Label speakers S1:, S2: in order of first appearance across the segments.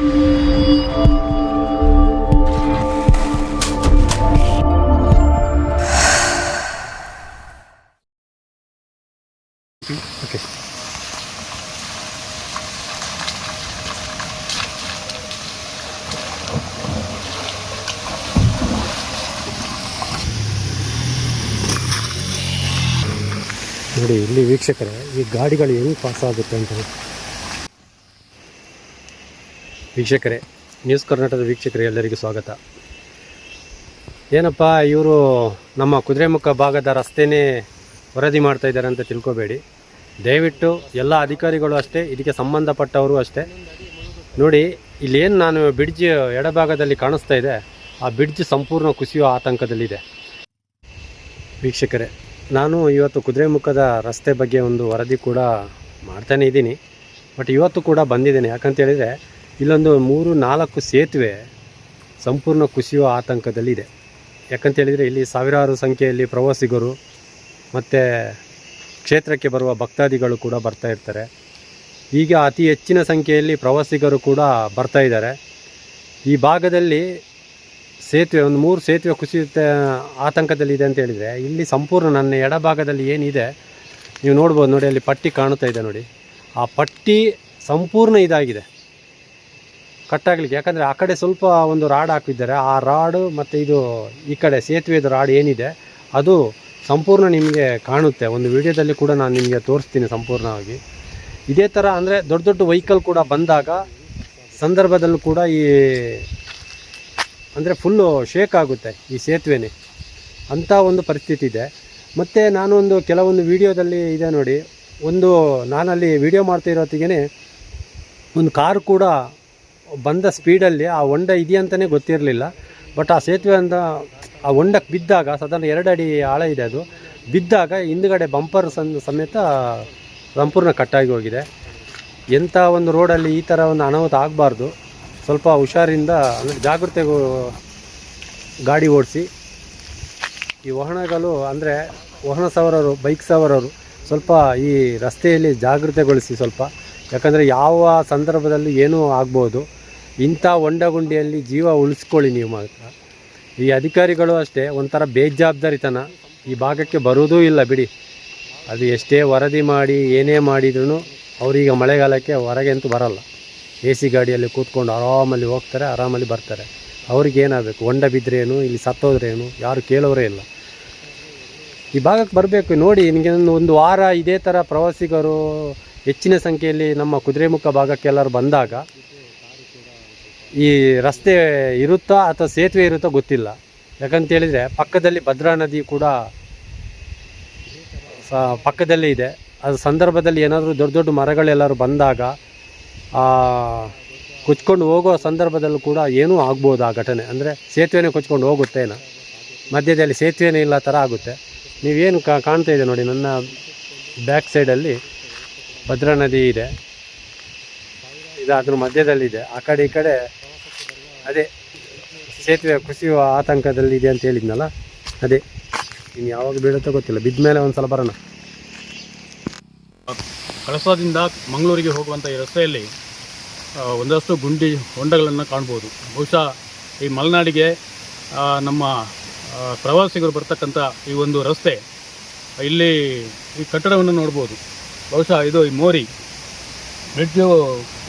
S1: Okay, ನೋಡಿ ಇಲ್ಲಿ ವೀಕ್ಷಕರೇ, ಈ ಗಾಡಿಗಳು ಹೆಂಗೆ ಪಾಸ್ ಆಗುತ್ತೆ ಅಂತ. ವೀಕ್ಷಕರೇ, ನ್ಯೂಸ್ ಕರ್ನಾಟಕದ ವೀಕ್ಷಕರೇ ಎಲ್ಲರಿಗೂ ಸ್ವಾಗತ. ಏನಪ್ಪ ಇವರು ನಮ್ಮ ಕುದುರೆಮುಖ ಭಾಗದ ರಸ್ತೆನೇ ವರದಿ ಮಾಡ್ತಾ ಇದ್ದಾರೆ ಅಂತ ತಿಳ್ಕೊಬೇಡಿ. ದಯವಿಟ್ಟು ಎಲ್ಲ ಅಧಿಕಾರಿಗಳು ಅಷ್ಟೇ, ಇದಕ್ಕೆ ಸಂಬಂಧಪಟ್ಟವರು ಅಷ್ಟೇ. ನೋಡಿ ಇಲ್ಲೇನು ನಾನು ಬ್ರಿಡ್ಜ್ ಎಡಭಾಗದಲ್ಲಿ ಕಾಣಿಸ್ತಾ ಇದೆ, ಆ ಬ್ರಿಡ್ಜ್ ಸಂಪೂರ್ಣ ಕುಸಿಯುವ ಆತಂಕದಲ್ಲಿದೆ. ವೀಕ್ಷಕರೇ, ನಾನು ಇವತ್ತು ಕುದುರೆಮುಖದ ರಸ್ತೆ ಬಗ್ಗೆ ಒಂದು ವರದಿ ಕೂಡ ಮಾಡ್ತಾನೇ ಇದ್ದೀನಿ. ಬಟ್ ಇವತ್ತು ಕೂಡ ಬಂದಿದ್ದೇನೆ. ಯಾಕಂತೇಳಿದರೆ ಇಲ್ಲೊಂದು 3-4 ಸೇತುವೆ ಸಂಪೂರ್ಣ ಕುಸಿಯುವ ಆತಂಕದಲ್ಲಿದೆ. ಯಾಕಂತೇಳಿದರೆ ಇಲ್ಲಿ ಸಾವಿರಾರು ಸಂಖ್ಯೆಯಲ್ಲಿ ಪ್ರವಾಸಿಗರು ಮತ್ತು ಕ್ಷೇತ್ರಕ್ಕೆ ಬರುವ ಭಕ್ತಾದಿಗಳು ಕೂಡ ಬರ್ತಾ ಇರ್ತಾರೆ. ಈಗ ಅತಿ ಹೆಚ್ಚಿನ ಸಂಖ್ಯೆಯಲ್ಲಿ ಪ್ರವಾಸಿಗರು ಕೂಡ ಬರ್ತಾ ಇದ್ದಾರೆ. ಈ ಭಾಗದಲ್ಲಿ ಸೇತುವೆ ಒಂದು 3 ಸೇತುವೆ ಕುಸಿಯುತ್ತೆ ಆತಂಕದಲ್ಲಿದೆ ಅಂತ ಹೇಳಿದರೆ, ಇಲ್ಲಿ ಸಂಪೂರ್ಣ ನನ್ನ ಎಡಭಾಗದಲ್ಲಿ ಏನಿದೆ ನೀವು ನೋಡ್ಬೋದು. ನೋಡಿ ಅಲ್ಲಿ ಪಟ್ಟಿ ಕಾಣುತ್ತಾ ಇದೆ ನೋಡಿ, ಆ ಪಟ್ಟಿ ಸಂಪೂರ್ಣ ಇದಾಗಿದೆ ಕಟ್ಟಾಗಲಿಕ್ಕೆ. ಯಾಕಂದರೆ ಆ ಕಡೆ ಸ್ವಲ್ಪ ಒಂದು ರಾಡ್ ಹಾಕಿದ್ದಾರೆ, ಆ ರಾಡು ಮತ್ತು ಇದು ಈ ಕಡೆ ಸೇತುವೆದು ರಾಡ್ ಏನಿದೆ ಅದು ಸಂಪೂರ್ಣ ನಿಮಗೆ ಕಾಣುತ್ತೆ. ಒಂದು ವಿಡಿಯೋದಲ್ಲಿ ಕೂಡ ನಾನು ನಿಮಗೆ ತೋರಿಸ್ತೀನಿ ಸಂಪೂರ್ಣವಾಗಿ. ಇದೇ ಥರ ಅಂದರೆ ದೊಡ್ಡ ದೊಡ್ಡ ವೆಹಿಕಲ್ ಕೂಡ ಬಂದಾಗ ಸಂದರ್ಭದಲ್ಲೂ ಕೂಡ ಈ ಅಂದರೆ ಫುಲ್ಲು ಶೇಕ್ ಆಗುತ್ತೆ ಈ ಸೇತುವೆನೇ, ಅಂಥ ಒಂದು ಪರಿಸ್ಥಿತಿ ಇದೆ. ಮತ್ತು ನಾನೊಂದು ಕೆಲವೊಂದು ವಿಡಿಯೋದಲ್ಲಿ ಇದೆ ನೋಡಿ, ಒಂದು ನಾನಲ್ಲಿ ವಿಡಿಯೋ ಮಾಡ್ತಿರೋತ್ತಿಗೆ ಒಂದು ಕಾರು ಕೂಡ ಬಂದ ಸ್ಪೀಡಲ್ಲಿ ಆ ಹೊಂಡ ಇದೆಯಂತಲೇ ಗೊತ್ತಿರಲಿಲ್ಲ. ಬಟ್ ಆ ಸೇತುವೆ ಅಂತ ಆ ಹೊಂಡಕ್ಕೆ ಬಿದ್ದಾಗ, ಸಾಧಾರಣ 2 ಅಡಿ ಆಳ ಇದೆ, ಅದು ಬಿದ್ದಾಗ ಹಿಂದುಗಡೆ ಬಂಪರ್ ಸಮೇತ ಸಂಪೂರ್ಣ ಕಟ್ಟಾಗಿ ಹೋಗಿದೆ. ಎಂಥ ಒಂದು ರೋಡಲ್ಲಿ ಈ ಥರ ಒಂದು ಅನಾಹುತ ಆಗಬಾರ್ದು. ಸ್ವಲ್ಪ ಹುಷಾರಿಂದ ಅಂದರೆ ಜಾಗೃತೆಗೂ ಗಾಡಿ ಓಡಿಸಿ. ಈ ವಾಹನಗಳು ಅಂದರೆ ವಾಹನ ಸವಾರರು, ಬೈಕ್ ಸವಾರರು ಸ್ವಲ್ಪ ಈ ರಸ್ತೆಯಲ್ಲಿ ಜಾಗೃತೆಗೊಳಿಸಿ ಸ್ವಲ್ಪ. ಯಾಕಂದರೆ ಯಾವ ಸಂದರ್ಭದಲ್ಲಿ ಏನೂ ಆಗ್ಬೋದು. ಇಂಥ ಹೊಂಡಗುಂಡಿಯಲ್ಲಿ ಜೀವ ಉಳಿಸ್ಕೊಳ್ಳಿ ನೀವು ಮಾತ್ರ. ಈ ಅಧಿಕಾರಿಗಳು ಅಷ್ಟೇ ಒಂಥರ ಬೇಜವಾಬ್ದಾರಿತನ, ಈ ಭಾಗಕ್ಕೆ ಬರುವುದೂ ಇಲ್ಲ ಬಿಡಿ. ಅದು ಎಷ್ಟೇ ವರದಿ ಮಾಡಿ ಏನೇ ಮಾಡಿದ್ರೂ ಅವರೀಗ ಮಳೆಗಾಲಕ್ಕೆ ಹೊರಗೆ ಅಂತೂ ಬರಲ್ಲ. AC ಗಾಡಿಯಲ್ಲಿ ಕೂತ್ಕೊಂಡು ಆರಾಮಲ್ಲಿ ಹೋಗ್ತಾರೆ, ಆರಾಮಲ್ಲಿ ಬರ್ತಾರೆ. ಅವ್ರಿಗೇನಾಗಬೇಕು, ಹೊಂಡ ಬಿದ್ದರೇನು, ಇಲ್ಲಿ ಸತ್ತೋದ್ರೇನು, ಯಾರು ಕೇಳೋರೇ ಇಲ್ಲ. ಈ ಭಾಗಕ್ಕೆ ಬರಬೇಕು. ನೋಡಿ, ನಿಮಗೆ ಒಂದು ವಾರ ಇದೇ ಥರ ಪ್ರವಾಸಿಗರು ಹೆಚ್ಚಿನ ಸಂಖ್ಯೆಯಲ್ಲಿ ನಮ್ಮ ಕುದುರೆಮುಖ ಭಾಗಕ್ಕೆ ಎಲ್ಲರೂ ಬಂದಾಗ ಈ ರಸ್ತೆ ಇರುತ್ತಾ ಅಥವಾ ಸೇತುವೆ ಇರುತ್ತೋ ಗೊತ್ತಿಲ್ಲ. ಯಾಕಂತೇಳಿದರೆ ಪಕ್ಕದಲ್ಲಿ ಭದ್ರಾ ನದಿ ಕೂಡ ಪಕ್ಕದಲ್ಲೇ ಇದೆ. ಅದು ಸಂದರ್ಭದಲ್ಲಿ ಏನಾದರೂ ದೊಡ್ಡ ದೊಡ್ಡ ಮರಗಳೆಲ್ಲರೂ ಬಂದಾಗ ಕೊಚ್ಕೊಂಡು ಹೋಗೋ ಸಂದರ್ಭದಲ್ಲೂ ಕೂಡ ಏನೂ ಆಗ್ಬೋದು ಆ ಘಟನೆ. ಅಂದರೆ ಸೇತುವೆನೇ ಕೊಚ್ಕೊಂಡು ಹೋಗುತ್ತೇನೋ, ಮಧ್ಯದಲ್ಲಿ ಸೇತುವೆನೇ ಇಲ್ಲ ಥರ ಆಗುತ್ತೆ. ನೀವೇನು ಕಾಣ್ತಾ ಇದೆ ನೋಡಿ, ನನ್ನ ಬ್ಯಾಕ್ ಸೈಡಲ್ಲಿ ಭದ್ರಾ ನದಿ ಇದೆ, ಇದು ಅದ್ರ ಮಧ್ಯದಲ್ಲಿದೆ. ಆ ಕಡೆ ಈ ಕಡೆ ಅದೇ ಸೇತುವೆ ಕುಸಿಯುವ ಆತಂಕದಲ್ಲಿದೆ ಅಂತ ಹೇಳಿದ್ನಲ್ಲ, ಅದೇ. ಇನ್ನು ಯಾವಾಗ ಬೀಳುತ್ತೋ ಗೊತ್ತಿಲ್ಲ, ಬಿದ್ದ ಮೇಲೆ ಒಂದು ಸಲ ಬರೋಣ.
S2: ಕಳಸದಿಂದ ಮಂಗಳೂರಿಗೆ ಹೋಗುವಂಥ ಈ ರಸ್ತೆಯಲ್ಲಿ ಒಂದಷ್ಟು ಹೊಂಡಗಳನ್ನು ಕಾಣ್ಬೋದು. ಬಹುಶಃ ಈ ಮಲೆನಾಡಿಗೆ ನಮ್ಮ ಪ್ರವಾಸಿಗರು ಬರ್ತಕ್ಕಂಥ ಈ ಒಂದು ರಸ್ತೆ, ಇಲ್ಲಿ ಈ ಕಟ್ಟಡವನ್ನು ನೋಡ್ಬೋದು. ಬಹುಶಃ ಇದು ಈ ಮೋರಿ ಬ್ರಿಡ್ಜು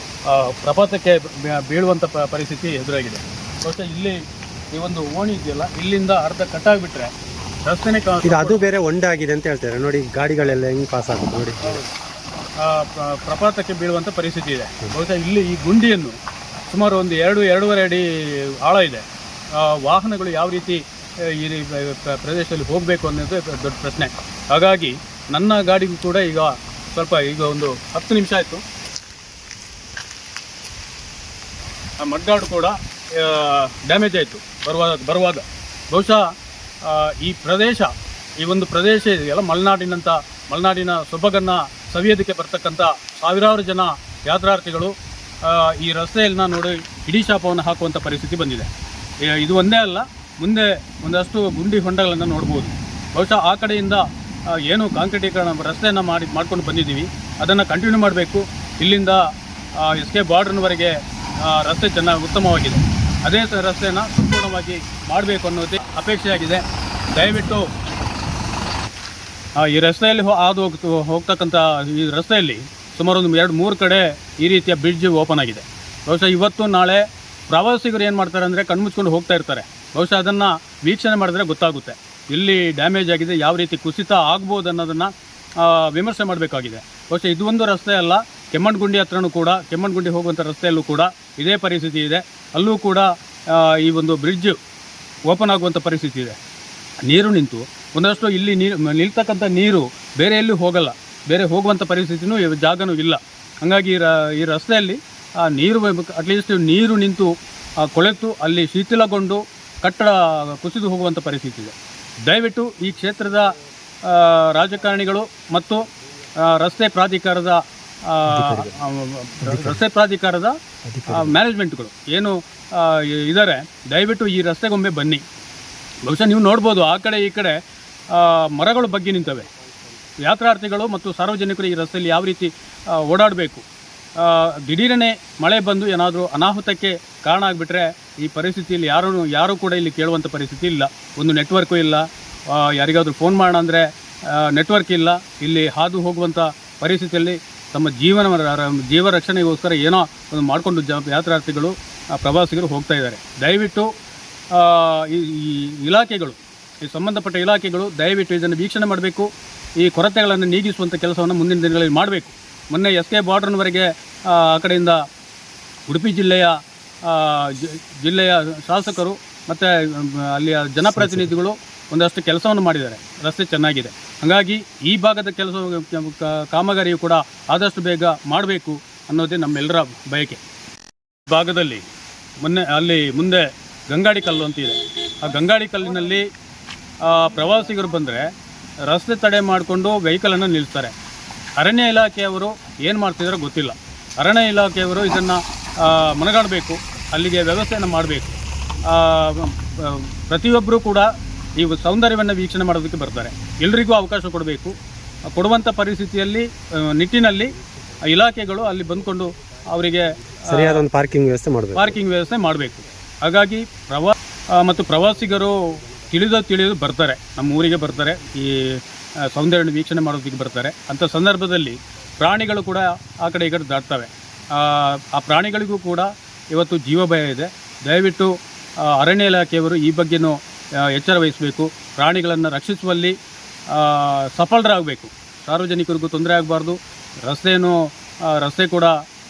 S2: ಪ್ರಪಾತಕ್ಕೆ ಬೀಳುವಂಥ ಪರಿಸ್ಥಿತಿ ಎದುರಾಗಿದೆ. ಬಹುಶಃ ಇಲ್ಲಿ ಈ ಒಂದು ಓಣಿ ಇದೆಯಲ್ಲ, ಇಲ್ಲಿಂದ ಅರ್ಧ ಕಟ್ಟಾಗಿಬಿಟ್ರೆ ರಸ್ತೆನೇ
S1: ಇದು ಅದು ಬೇರೆ ಹೊಂಡ ಆಗಿದೆ ಅಂತ ಹೇಳ್ತಾರೆ ನೋಡಿ. ಗಾಡಿಗಳೆಲ್ಲ ಹೆಂಗೆ ಪಾಸ್ ಆಗುತ್ತೆ ನೋಡಿ,
S2: ಪ್ರಪಾತಕ್ಕೆ ಬೀಳುವಂಥ ಪರಿಸ್ಥಿತಿ ಇದೆ. ಬಹುಶಃ ಇಲ್ಲಿ ಈ ಗುಂಡಿಯನ್ನು ಸುಮಾರು ಒಂದು 2-2.5 ಅಡಿ ಆಳ ಇದೆ. ವಾಹನಗಳು ಯಾವ ರೀತಿ ಈ ಪ್ರದೇಶದಲ್ಲಿ ಹೋಗಬೇಕು ಅನ್ನೋದು ದೊಡ್ಡ ಪ್ರಶ್ನೆ. ಹಾಗಾಗಿ ನನ್ನ ಗಾಡಿಗೂ ಕೂಡ ಈಗ ಒಂದು 10 ನಿಮಿಷ ಆಯಿತು. ಆ ಮಡ್ಗಾಡು ಕೂಡ ಡ್ಯಾಮೇಜ್ ಆಯಿತು ಬರುವಾಗ. ಬಹುಶಃ ಈ ಒಂದು ಪ್ರದೇಶ ಇದೆಯಲ್ಲ, ಮಲೆನಾಡಿನ ಸೊಬಗನ್ನು ಸವಿಯೋದಕ್ಕೆ ಬರ್ತಕ್ಕಂಥ ಸಾವಿರಾರು ಜನ ಯಾತ್ರಾರ್ಥಿಗಳು ಈ ರಸ್ತೆಯನ್ನ ನೋಡಿ ಇಡೀ ಶಾಪವನ್ನು ಹಾಕುವಂಥ ಪರಿಸ್ಥಿತಿ ಬಂದಿದೆ. ಇದು ಒಂದೇ ಅಲ್ಲ, ಮುಂದೆ ಒಂದಷ್ಟು ಗುಂಡಿ ಹೊಂಡಗಳನ್ನು ನೋಡ್ಬೋದು. ಬಹುಶಃ ಆ ಕಡೆಯಿಂದ ಏನು ಕಾಂಕ್ರೀಟೀಕರಣ ರಸ್ತೆಯನ್ನು ಮಾಡ್ಕೊಂಡು ಬಂದಿದ್ದೀವಿ, ಅದನ್ನು ಕಂಟಿನ್ಯೂ ಮಾಡಬೇಕು. ಇಲ್ಲಿಂದ SK ಬಾರ್ಡರ್ನವರೆಗೆ ರಸ್ತೆ ಚೆನ್ನಾಗಿ ಉತ್ತಮವಾಗಿದೆ. ಅದೇ ರಸ್ತೆಯನ್ನು ಸಂಪೂರ್ಣವಾಗಿ ಮಾಡಬೇಕು ಅನ್ನೋದೇ ಅಪೇಕ್ಷೆಯಾಗಿದೆ. ದಯವಿಟ್ಟು ಈ ರಸ್ತೆಯಲ್ಲಿ ಹೋಗ್ತಕ್ಕಂಥ ಈ ರಸ್ತೆಯಲ್ಲಿ ಸುಮಾರು ಒಂದು 2-3 ಕಡೆ ಈ ರೀತಿಯ ಬ್ರಿಡ್ಜ್ ಓಪನ್ ಆಗಿದೆ. ಬಹುಶಃ ಇವತ್ತು ನಾಳೆ ಪ್ರವಾಸಿಗರು ಏನು ಮಾಡ್ತಾರೆ ಅಂದರೆ ಕಣ್ಮುಚ್ಕೊಂಡು ಹೋಗ್ತಾ ಇರ್ತಾರೆ. ಬಹುಶಃ ಅದನ್ನು ವೀಕ್ಷಣೆ ಮಾಡಿದ್ರೆ ಗೊತ್ತಾಗುತ್ತೆ ಎಲ್ಲಿ ಡ್ಯಾಮೇಜ್ ಆಗಿದೆ, ಯಾವ ರೀತಿ ಕುಸಿತ ಆಗ್ಬೋದು ಅನ್ನೋದನ್ನು ವಿಮರ್ಶೆ ಮಾಡಬೇಕಾಗಿದೆ. ಬಹುಶಃ ಇದು ಒಂದು ರಸ್ತೆ ಅಲ್ಲ, ಕೆಮ್ಮಣ್ಣಗುಂಡಿ ಹತ್ರನೂ ಕೂಡ, ಕೆಮ್ಮಣ್ಣಗುಂಡಿ ಹೋಗುವಂಥ ರಸ್ತೆಯಲ್ಲೂ ಕೂಡ ಇದೇ ಪರಿಸ್ಥಿತಿ ಇದೆ. ಅಲ್ಲೂ ಕೂಡ ಈ ಒಂದು ಬ್ರಿಡ್ಜ್ ಓಪನ್ ಆಗುವಂಥ ಪರಿಸ್ಥಿತಿ ಇದೆ. ನೀರು ನಿಂತು ಒಂದಷ್ಟು ಇಲ್ಲಿ ನಿಲ್ತಕ್ಕಂಥ ನೀರು ಬೇರೆ ಎಲ್ಲೂ ಹೋಗಲ್ಲ, ಬೇರೆ ಹೋಗುವಂಥ ಪರಿಸ್ಥಿತಿನೂ ಜಾಗನೂ ಇಲ್ಲ. ಹಾಗಾಗಿ ಈ ರಸ್ತೆಯಲ್ಲಿ ನೀರು ಅಟ್ಲೀಸ್ಟ್ ನೀರು ನಿಂತು ಕೊಳೆತು ಅಲ್ಲಿ ಶಿಥಿಲಗೊಂಡು ಕಟ್ಟಡ ಕುಸಿದು ಹೋಗುವಂಥ ಪರಿಸ್ಥಿತಿ ಇದೆ. ದಯವಿಟ್ಟು ಈ ಕ್ಷೇತ್ರದ ರಾಜಕಾರಣಿಗಳು ಮತ್ತು ರಸ್ತೆ ಪ್ರಾಧಿಕಾರದ ಮ್ಯಾನೇಜ್ಮೆಂಟ್ಗಳು ಏನು ಇದ್ದಾರೆ, ದಯವಿಟ್ಟು ಈ ರಸ್ತೆಗೊಮ್ಮೆ ಬನ್ನಿ. ಬಹುಶಃ ನೀವು ನೋಡ್ಬೋದು ಆ ಕಡೆ ಈ ಕಡೆ ಮರಗಳು ಬಗ್ಗಿ ನಿಂತವೆ. ಯಾತ್ರಾರ್ಥಿಗಳು ಮತ್ತು ಸಾರ್ವಜನಿಕರು ಈ ರಸ್ತೆಯಲ್ಲಿ ಯಾವ ರೀತಿ ಓಡಾಡಬೇಕು, ದಿಢೀರನೇ ಮಳೆ ಬಂದು ಏನಾದರೂ ಅನಾಹುತಕ್ಕೆ ಕಾರಣ ಆಗಿಬಿಟ್ರೆ ಈ ಪರಿಸ್ಥಿತಿಯಲ್ಲಿ ಯಾರೂ ಕೂಡ ಇಲ್ಲಿ ಕೇಳುವಂಥ ಪರಿಸ್ಥಿತಿ ಇಲ್ಲ. ಒಂದು ನೆಟ್ವರ್ಕು ಇಲ್ಲ, ಯಾರಿಗಾದರೂ ಫೋನ್ ಮಾಡೋಣ ಅಂದರೆ ನೆಟ್ವರ್ಕ್ ಇಲ್ಲ. ಇಲ್ಲಿ ಹಾದು ಹೋಗುವಂಥ ಪರಿಸ್ಥಿತಿಯಲ್ಲಿ ತಮ್ಮ ಜೀವ ರಕ್ಷಣೆಗೋಸ್ಕರ ಏನೋ ಒಂದು ಮಾಡಿಕೊಂಡು ಯಾತ್ರಾರ್ಥಿಗಳು ಪ್ರವಾಸಿಗರು ಹೋಗ್ತಾ ಇದ್ದಾರೆ. ದಯವಿಟ್ಟು ಈ ಇಲಾಖೆಗಳು, ಈ ಸಂಬಂಧಪಟ್ಟ ಇಲಾಖೆಗಳು ದಯವಿಟ್ಟು ಇದನ್ನು ವೀಕ್ಷಣೆ ಮಾಡಬೇಕು. ಈ ಕೊರತೆಗಳನ್ನು ನೀಗಿಸುವಂಥ ಕೆಲಸವನ್ನು ಮುಂದಿನ ದಿನಗಳಲ್ಲಿ ಮಾಡಬೇಕು. ಮೊನ್ನೆ SK ಬಾರ್ಡರ್ನವರೆಗೆ ಆ ಕಡೆಯಿಂದ ಉಡುಪಿ ಜಿಲ್ಲೆಯ ಶಾಸಕರು ಮತ್ತು ಅಲ್ಲಿಯ ಜನಪ್ರತಿನಿಧಿಗಳು ಒಂದಷ್ಟು ಕೆಲಸವನ್ನು ಮಾಡಿದ್ದಾರೆ. ರಸ್ತೆ ಚೆನ್ನಾಗಿದೆ. ಹಾಗಾಗಿ ಈ ಭಾಗದ ಕಾಮಗಾರಿಯು ಕೂಡ ಆದಷ್ಟು ಬೇಗ ಮಾಡಬೇಕು ಅನ್ನೋದೇ ನಮ್ಮೆಲ್ಲರ ಬಯಕೆ. ಈ ಭಾಗದಲ್ಲಿ ಮುಂದೆ ಗಂಗಾಡಿ ಕಲ್ಲು ಅಂತಿದೆ. ಆ ಗಂಗಾಡಿ ಕಲ್ಲಿನಲ್ಲಿ ಪ್ರವಾಸಿಗರು ಬಂದರೆ ರಸ್ತೆ ತಡೆ ಮಾಡಿಕೊಂಡು ವೆಹಿಕಲನ್ನು ನಿಲ್ಲಿಸ್ತಾರೆ. ಅರಣ್ಯ ಇಲಾಖೆಯವರು ಏನು ಮಾಡ್ತಿದ್ದಾರೋ ಗೊತ್ತಿಲ್ಲ. ಅರಣ್ಯ ಇಲಾಖೆಯವರು ಇದನ್ನು ಮನಗಾಣಬೇಕು, ಅಲ್ಲಿಗೆ ವ್ಯವಸ್ಥೆಯನ್ನು ಮಾಡಬೇಕು. ಪ್ರತಿಯೊಬ್ಬರೂ ಕೂಡ ಈ ಸೌಂದರ್ಯವನ್ನು ವೀಕ್ಷಣೆ ಮಾಡೋದಕ್ಕೆ ಬರ್ತಾರೆ. ಎಲ್ರಿಗೂ ಅವಕಾಶ ಕೊಡಬೇಕು. ಕೊಡುವಂಥ ನಿಟ್ಟಿನಲ್ಲಿ ಇಲಾಖೆಗಳು ಅಲ್ಲಿ ಬಂದ್ಕೊಂಡು ಅವರಿಗೆ
S1: ಸರಿಯಾದ ಒಂದು ಪಾರ್ಕಿಂಗ್
S2: ವ್ಯವಸ್ಥೆ ಮಾಡಬೇಕು. ಹಾಗಾಗಿ ಪ್ರವಾಸಿಗರು ತಿಳಿದು ಬರ್ತಾರೆ, ನಮ್ಮ ಊರಿಗೆ ಬರ್ತಾರೆ, ಈ ಸೌಂದರ್ಯ ವೀಕ್ಷಣೆ ಮಾಡೋದಕ್ಕೆ ಬರ್ತಾರೆ. ಅಂಥ ಸಂದರ್ಭದಲ್ಲಿ ಪ್ರಾಣಿಗಳು ಕೂಡ ಆ ಕಡೆ ಈ ಕಡೆ ದಾಟ್ತವೆ. ಆ ಪ್ರಾಣಿಗಳಿಗೂ ಕೂಡ ಇವತ್ತು ಜೀವ ಭಯ ಇದೆ. ದಯವಿಟ್ಟು ಅರಣ್ಯ ಇಲಾಖೆಯವರು ಈ ಬಗ್ಗೆನೂ ಎಚ್ಚರ ವಹಿಸಬೇಕು. ಪ್ರಾಣಿಗಳನ್ನು ರಕ್ಷಿಸುವಲ್ಲಿ ಸಫಲರಾಗಬೇಕು. ಸಾರ್ವಜನಿಕರಿಗೂ ತೊಂದರೆ ಆಗಬಾರ್ದು. ರಸ್ತೆ ಕೂಡ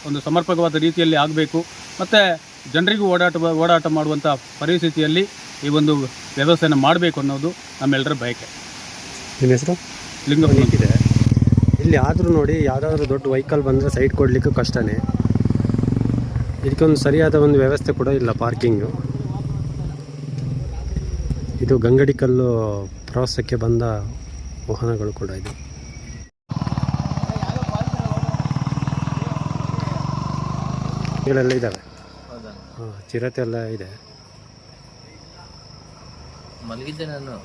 S2: ಒಂದು ಸಮರ್ಪಕವಾದ ರೀತಿಯಲ್ಲಿ ಆಗಬೇಕು. ಮತ್ತು ಜನರಿಗೂ ಓಡಾಟ ಮಾಡುವಂಥ ಪರಿಸ್ಥಿತಿಯಲ್ಲಿ ಈ ಒಂದು ವ್ಯವಸ್ಥೆಯನ್ನು ಮಾಡಬೇಕು ಅನ್ನೋದು ನಮ್ಮೆಲ್ಲರ ಬಯಕೆ.
S1: ನಿಮ್ಮ ಹೆಸರು?
S2: ಲಿಂಗಪ್ಪ ಇದೆ.
S1: ಇಲ್ಲಿ ಆದರೂ ನೋಡಿ, ಯಾವುದಾದ್ರೂ ದೊಡ್ಡ ವೆಹಿಕಲ್ ಬಂದರೆ ಸೈಡ್ ಕೊಡಲಿಕ್ಕೂ ಕಷ್ಟನೇ. ಇದಕ್ಕೊಂದು ಸರಿಯಾದ ಒಂದು ವ್ಯವಸ್ಥೆ ಕೂಡ ಇಲ್ಲ ಪಾರ್ಕಿಂಗು. ಇದು ಗಂಗಡಿಕಲ್ಲು ಪ್ರವಾಸಕ್ಕೆ ಬಂದ ವಾಹನಗಳು ಕೂಡ ಇದು. ಇವೆಲ್ಲ ಇದ್ದಾವೆ. ಹಾಂ, ಚಿರತೆ ಎಲ್ಲ ಇದೆ.
S3: ಮಲಗಿದ್ದೆ ನಾನು.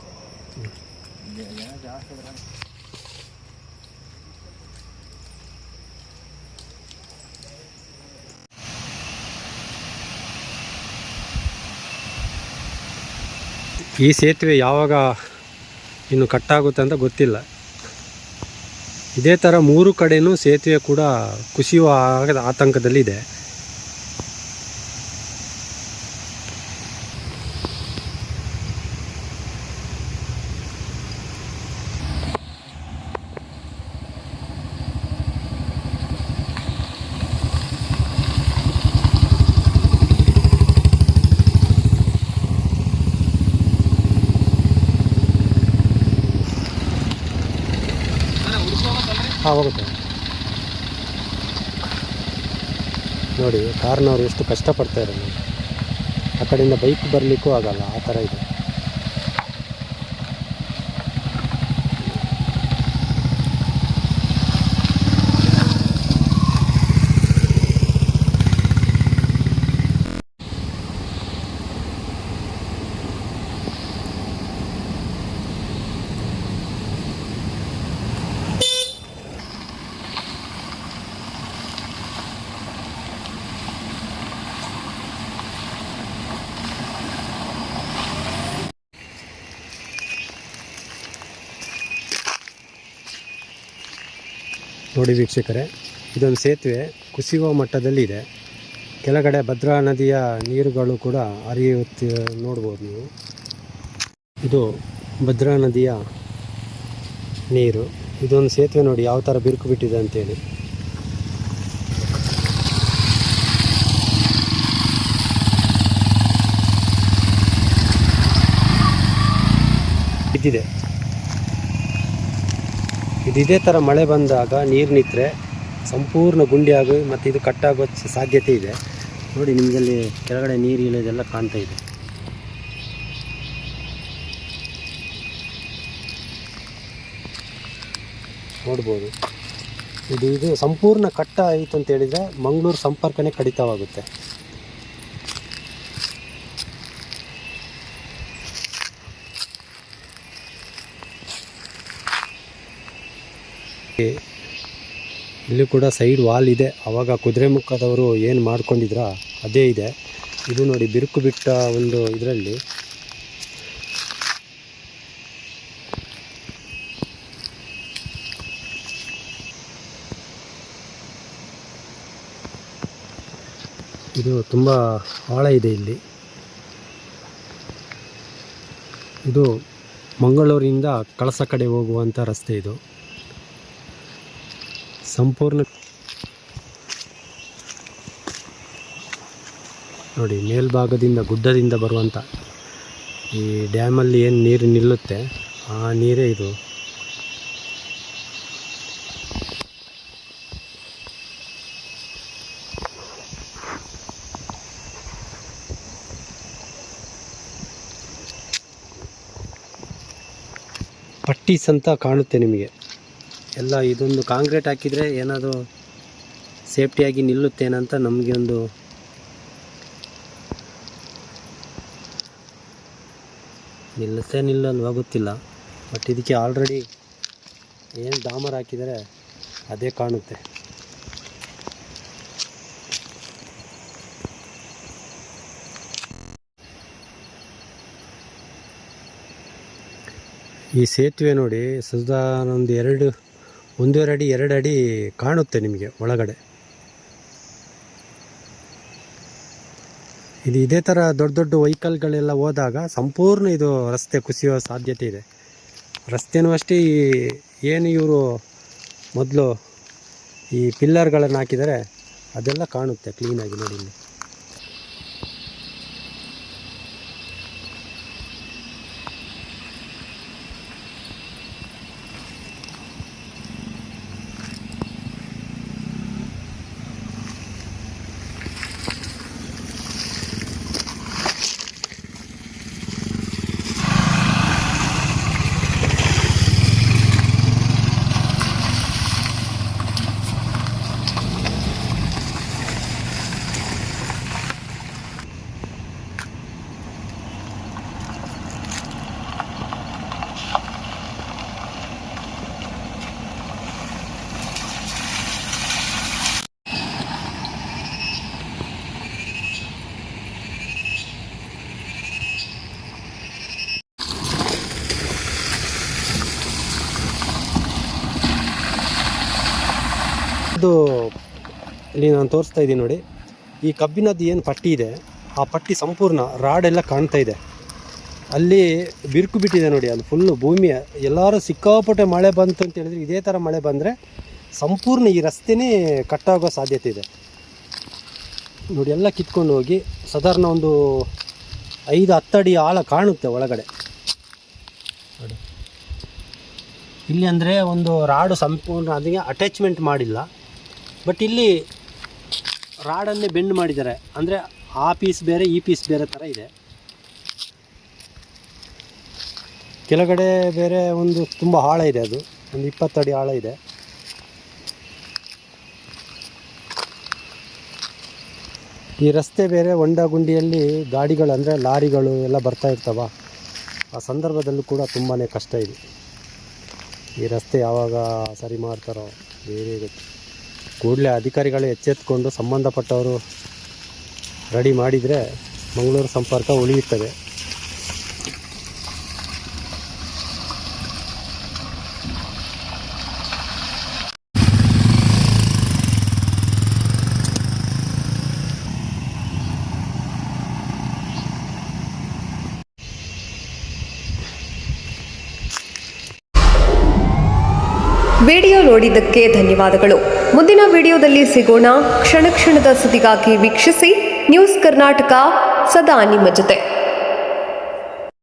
S1: ಈ ಸೇತುವೆ ಯಾವಾಗ ಇನ್ನು ಕಟ್ಟಾಗುತ್ತೆ ಅಂತ ಗೊತ್ತಿಲ್ಲ. ಇದೇ ಥರ 3 ಕಡೆಯೂ ಸೇತುವೆ ಕೂಡ ಕುಸಿಯುವ ಆತಂಕದಲ್ಲಿದೆ. ಹಾಂ, ಹೋಗುತ್ತೆ ನೋಡಿ. ಕಾರ್ನವ್ರು ಎಷ್ಟು ಕಷ್ಟಪಡ್ತಾ ಇರೋದು. ಆ ಕಡೆಯಿಂದ ಬೈಕ್ ಬರಲಿಕ್ಕೂ ಆಗಲ್ಲ, ಆ ಥರ ಇದೆ. ನೋಡಿ ವೀಕ್ಷಕರೇ, ಇದೊಂದು ಸೇತುವೆ ಕುಸಿಯುವ ಮಟ್ಟದಲ್ಲಿದೆ. ಕೆಳಗಡೆ ಭದ್ರಾ ನದಿಯ ನೀರುಗಳು ಕೂಡ ಹರಿಯುತ್ತೆ ನೋಡ್ಬೋದು ನೀವು. ಇದು ಭದ್ರಾ ನದಿಯ ನೀರು. ಇದೊಂದು ಸೇತುವೆ ನೋಡಿ ಯಾವ ಥರ ಬಿರುಕು ಬಿಟ್ಟಿದೆ ಅಂತೇಳಿ. ಬಿದ್ದಿದೆ. ಇದೇ ಥರ ಮಳೆ ಬಂದಾಗ ನೀರು ನಿಂತರೆ ಸಂಪೂರ್ಣ ಗುಂಡಿ ಆಗಿ ಮತ್ತು ಇದು ಕಟ್ಟಾಗೋ ಸಾಧ್ಯತೆ ಇದೆ. ನೋಡಿ ನಿಮಗಲ್ಲಿ ಕೆಳಗಡೆ ನೀರು ಇಳಿಯೋದೆಲ್ಲ ಕಾಣ್ತಾ ಇದೆ. ನೋಡ್ಬೋದು. ಇದು ಸಂಪೂರ್ಣ ಕಟ್ಟ ಆಯಿತು ಅಂತ ಹೇಳಿದರೆ ಮಂಗಳೂರು ಸಂಪರ್ಕನೇ ಕಡಿತವಾಗುತ್ತೆ. ಇಲ್ಲಿ ಕೂಡ ಸೈಡ್ ವಾಲ್ ಇದೆ. ಆವಾಗ ಕುದುರೆಮುಖದವರು ಏನು ಮಾಡ್ಕೊಂಡಿದ್ರ ಅದೇ ಇದೆ. ಇದು ನೋಡಿ ಬಿರುಕು ಬಿಟ್ಟ ಒಂದು ಇದರಲ್ಲಿ ಇದು ತುಂಬ ಆಳ ಇದೆ. ಇಲ್ಲಿ ಇದು ಮಂಗಳೂರಿನಿಂದ ಕಳಸ ಕಡೆ ಹೋಗುವಂಥ ರಸ್ತೆ. ಇದು ಸಂಪೂರ್ಣ ನೋಡಿ ಮೇಲ್ಭಾಗದಿಂದ ಗುಡ್ಡದಿಂದ ಬರುವಂಥ ಈ ಡ್ಯಾಮಲ್ಲಿ ಏನು ನೀರು ನಿಲ್ಲುತ್ತೆ ಆ ನೀರೇ ಇದು. ಪಟ್ಟೀಸ್ ಅಂತ ಕಾಣುತ್ತೆ ನಿಮಗೆ ಎಲ್ಲ. ಇದೊಂದು ಕಾಂಕ್ರೀಟ್ ಹಾಕಿದರೆ ಏನಾದರೂ ಸೇಫ್ಟಿಯಾಗಿ ನಿಲ್ಲುತ್ತೇನಂತ ನಮಗೆ ಒಂದು ನಿಲ್ಲಲ್ವಾ ಗೊತ್ತಿಲ್ಲ. ಬಟ್ ಇದಕ್ಕೆ ಆಲ್ರೆಡಿ ಏನು ಡಾಮರ್ ಹಾಕಿದರೆ ಅದೇ ಕಾಣುತ್ತೆ. ಈ ಸೇತುವೆ ನೋಡಿ ಸುಧಾರ ಒಂದು 1.5 ಅಡಿ 2 ಅಡಿ ಕಾಣುತ್ತೆ ನಿಮಗೆ ಒಳಗಡೆ. ಇದು ಇದೇ ಥರ ದೊಡ್ಡ ದೊಡ್ಡ ವೆಹಿಕಲ್ಗಳೆಲ್ಲ ಹೋದಾಗ ಸಂಪೂರ್ಣ ಇದು ರಸ್ತೆ ಕುಸಿಯೋ ಸಾಧ್ಯತೆ ಇದೆ. ರಸ್ತೆನೂ ಅಷ್ಟೇ. ಏನು ಇವರು ಮೊದಲು ಈ ಪಿಲ್ಲರ್ಗಳನ್ನು ಹಾಕಿದರೆ ಅದೆಲ್ಲ ಕಾಣುತ್ತೆ ಕ್ಲೀನಾಗಿ ನೋಡಿ ಇಲ್ಲಿ. ಇದು ಇಲ್ಲಿ ನಾನು ತೋರಿಸ್ತಾ ಇದ್ದೀನಿ ನೋಡಿ. ಈ ಕಬ್ಬಿನದ್ದು ಏನು ಪಟ್ಟಿ ಇದೆ ಆ ಪಟ್ಟಿ ಸಂಪೂರ್ಣ ರಾಡೆಲ್ಲ ಕಾಣ್ತಾ ಇದೆ. ಅಲ್ಲಿ ಬಿರುಕು ಬಿಟ್ಟಿದೆ ನೋಡಿ. ಅಲ್ಲಿ ಫುಲ್ಲು ಭೂಮಿ. ಎಲ್ಲರೂ ಸಿಕ್ಕಾಪಟ್ಟೆ ಮಳೆ ಬಂತು ಅಂತ ಹೇಳಿದ್ರೆ ಇದೇ ಥರ ಮಳೆ ಬಂದರೆ ಸಂಪೂರ್ಣ ಈ ರಸ್ತೆನೇ ಕಟ್ಟಾಗೋ ಸಾಧ್ಯತೆ ಇದೆ ನೋಡಿ. ಎಲ್ಲ ಕಿತ್ಕೊಂಡು ಹೋಗಿ ಸಾಧಾರಣ ಒಂದು 5-10 ಅಡಿ ಆಳ ಕಾಣುತ್ತೆ ಒಳಗಡೆ ನೋಡಿ. ಇಲ್ಲಿ ಅಂದರೆ ಒಂದು ರಾಡು ಸಂಪೂರ್ಣ ಅದಕ್ಕೆ ಅಟ್ಯಾಚ್ಮೆಂಟ್ ಮಾಡಿಲ್ಲ. ಬಟ್ ಇಲ್ಲಿ ರಾಡನ್ನೇ ಬೆಂಡ್ ಮಾಡಿದ್ದಾರೆ. ಅಂದರೆ ಆ ಪೀಸ್ ಬೇರೆ ಈ ಪೀಸ್ ಬೇರೆ ಥರ ಇದೆ. ಕೆಳಗಡೆ ಬೇರೆ ಒಂದು ತುಂಬ ಆಳ ಇದೆ. ಅದು ಒಂದು 20 ಅಡಿ ಆಳ ಇದೆ. ಈ ರಸ್ತೆ ಬೇರೆ ಹೊಂಡ ಗುಂಡಿಯಲ್ಲಿ ಗಾಡಿಗಳು ಅಂದರೆ ಲಾರಿಗಳು ಎಲ್ಲ ಬರ್ತಾ ಇರ್ತವೆ. ಆ ಸಂದರ್ಭದಲ್ಲೂ ಕೂಡ ತುಂಬಾ ಕಷ್ಟ ಇದೆ. ಈ ರಸ್ತೆ ಯಾವಾಗ ಸರಿ ಮಾಡ್ತಾರೋ ಬೇರೆ ಗೊತ್ತು. ಕೂಡಲೇ ಅಧಿಕಾರಿಗಳು ಎಚ್ಚೆತ್ತುಕೊಂಡು ಸಂಬಂಧಪಟ್ಟವರು ರೆಡಿ ಮಾಡಿದರೆ ಮಂಗಳೂರು ಸಂಪರ್ಕ ಉಳಿಯುತ್ತದೆ.
S4: ವಿಡಿಯೋ ನೋಡಿದ್ದಕ್ಕೆ ಧನ್ಯವಾದಗಳು. ಮುಂದಿನ ವಿಡಿಯೋದಲ್ಲಿ ಸಿಗೋಣ. ಕ್ಷಣ ಕ್ಷಣದ ಸುದ್ದಿಗಾಗಿ ವೀಕ್ಷಿಸಿ ನ್ಯೂಸ್ ಕರ್ನಾಟಕ, ಸದಾ ನಿಮ್ಮ ಜೊತೆ.